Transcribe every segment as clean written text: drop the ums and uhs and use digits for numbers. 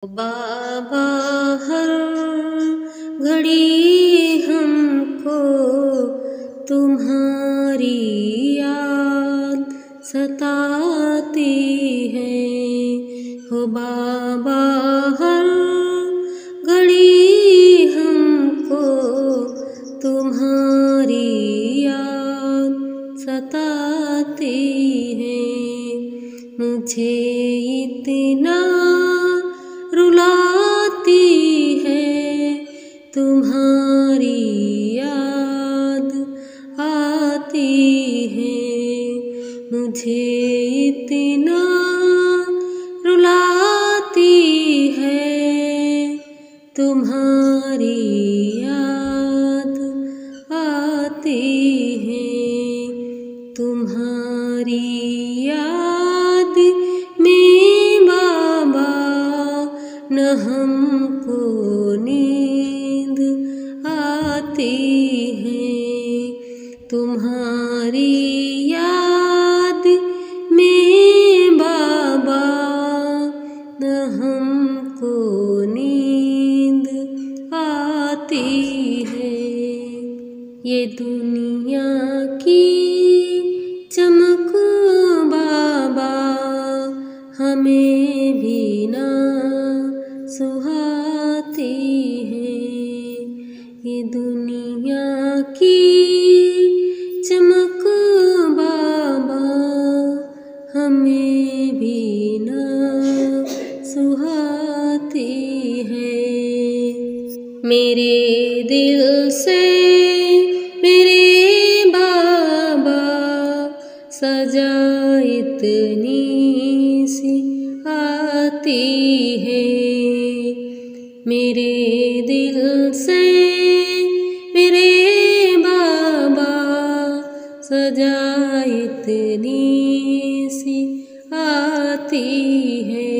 बाबा हर घड़ी हमको तुम्हारी याद सताती है। हो बाबा हर घड़ी हमको तुम्हारी याद सताती है। मुझे इतना रुलाती है तुम्हारी याद आती है। मुझे इतना रुलाती है तुम्हारी याद आती है। तुम्हारी याद में बाबा न हमको नींद आती है। तुम्हारी याद में बाबा न हमको नींद आती है। ये दुनिया की चमक बाबा हमें भी ना सुहाती है। ये दुनिया की चमक बाबा हमें भी ना सुहाती है। मेरे दिल से मेरे बाबा सजा इतनी सी आती है। मेरे दिल से मेरे बाबा सजा इतनी सी आती है।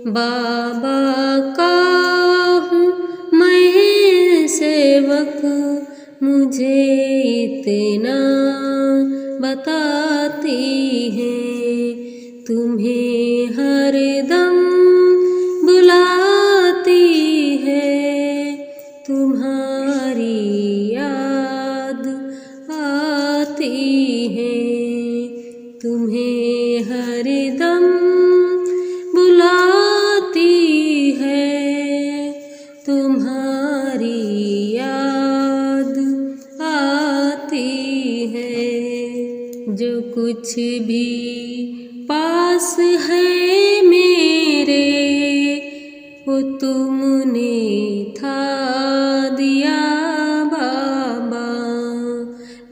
बाबा का हूँ मैं सेवक, मुझे इतना बताती है। तुम्हें हर दम बुलाती है, तुम्हारी याद आती है। तुम्हें हर दम बुलाती है, तुम्हारी याद आती है। जो कुछ भी पास है मेरे वो तुमने था दिया बाबा।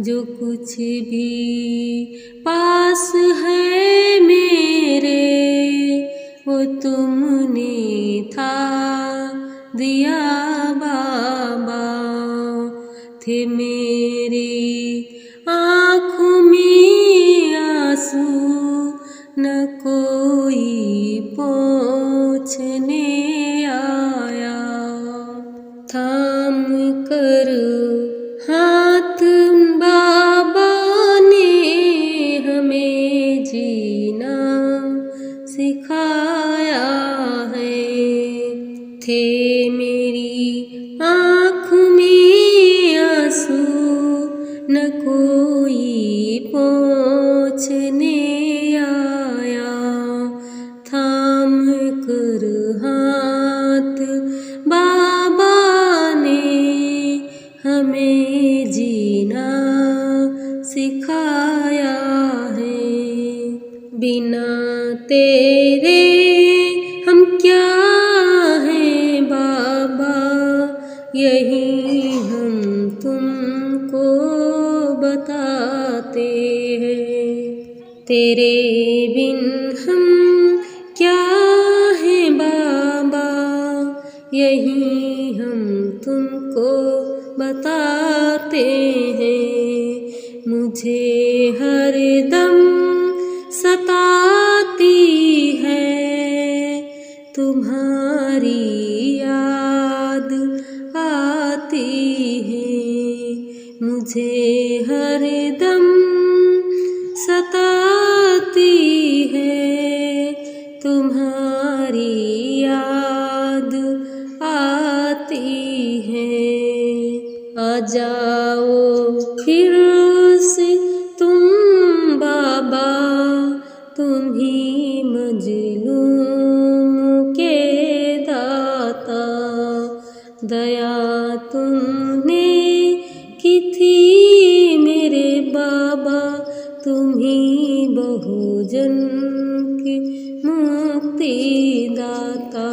जो कुछ भी पास है मेरे वो तुमने था दिया बाबा। थे मेरी आँखों में आंसू न कोई पोंछने आया। थाम कर हाथ बाबा ने हमें जीना सिखाया है। थे मेरी आँखों में आंसू न कोई पोंछने आया। थाम कर हाथ बाबा ने हमें जीना सिखाया है। बिना तेरे हम क्या हैं बाबा, यही हम तुमको बताते हैं। तेरे बिन हम क्या हैं बाबा, यही हम तुमको बताते हैं। मुझे हर दम सताती है तुम्हारी याद आती है। मुझे हर दम सताती है तुम्हारी याद जाओ फिर से तुम बाबा, तुम ही मजलूम के दाता। दया तुमने की थी मेरे बाबा, तुम ही बहुजन के मुक्ति दाता।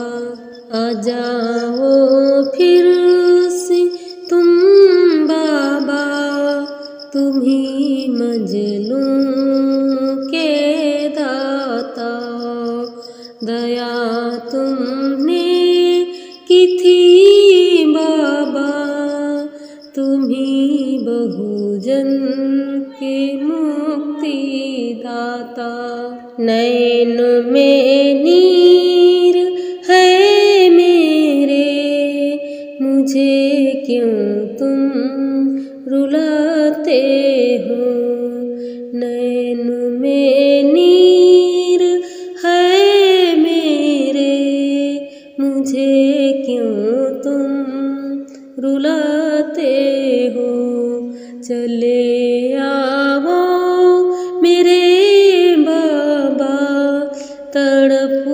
आ जाओ फिर से तुम बाबा, तुम ही मजलूम के दाता। दया तुमने की थी बाबा, तुम ही बहुजन के मुक्ति दाता। नैन में नीर है मेरे, मुझे क्यों तुम रुलाते हो। नैन में नीर है मेरे, मुझे क्यों तुम रुलाते हो। चले आओ मेरे बाबा, तड़प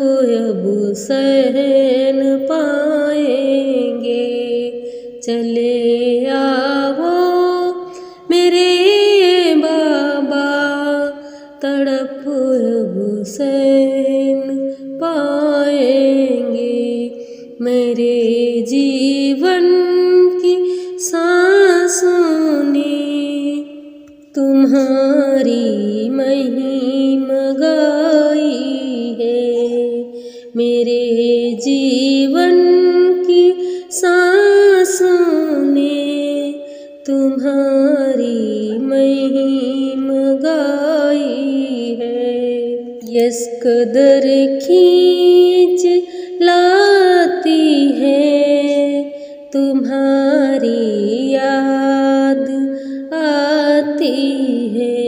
अब सहन पाएंगे। चले आओ मेरे बाबा, तड़प अब सहन पाएंगे। मेरे जीवन की सांसों ने तुम्हारी महिमा गाई है। मेरे जीवन की सांसों ने तुम्हारी महिमा गाई है। यस कदर खींच लाती है, तुम्हारी याद आती है।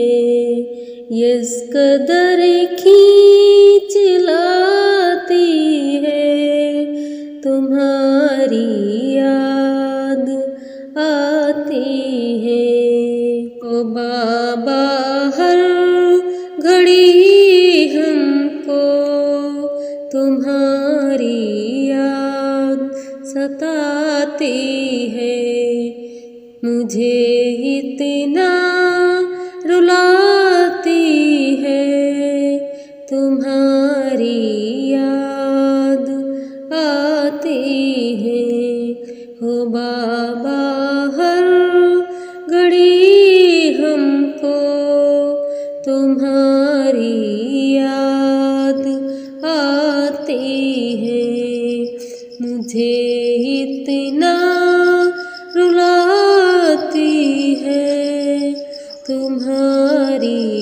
यस कदर खींच लाती है, तुम्हारी याद आती है। ओ बाबा हर घड़ी हमको तुम्हारी याद सताती है। मुझे इतना रुलाती है, तुम्हारी याद आती है। हो बाबा हर घड़ी हमको तुम्हारी याद आती है। मुझे इतना रुलाती है तुम्हारी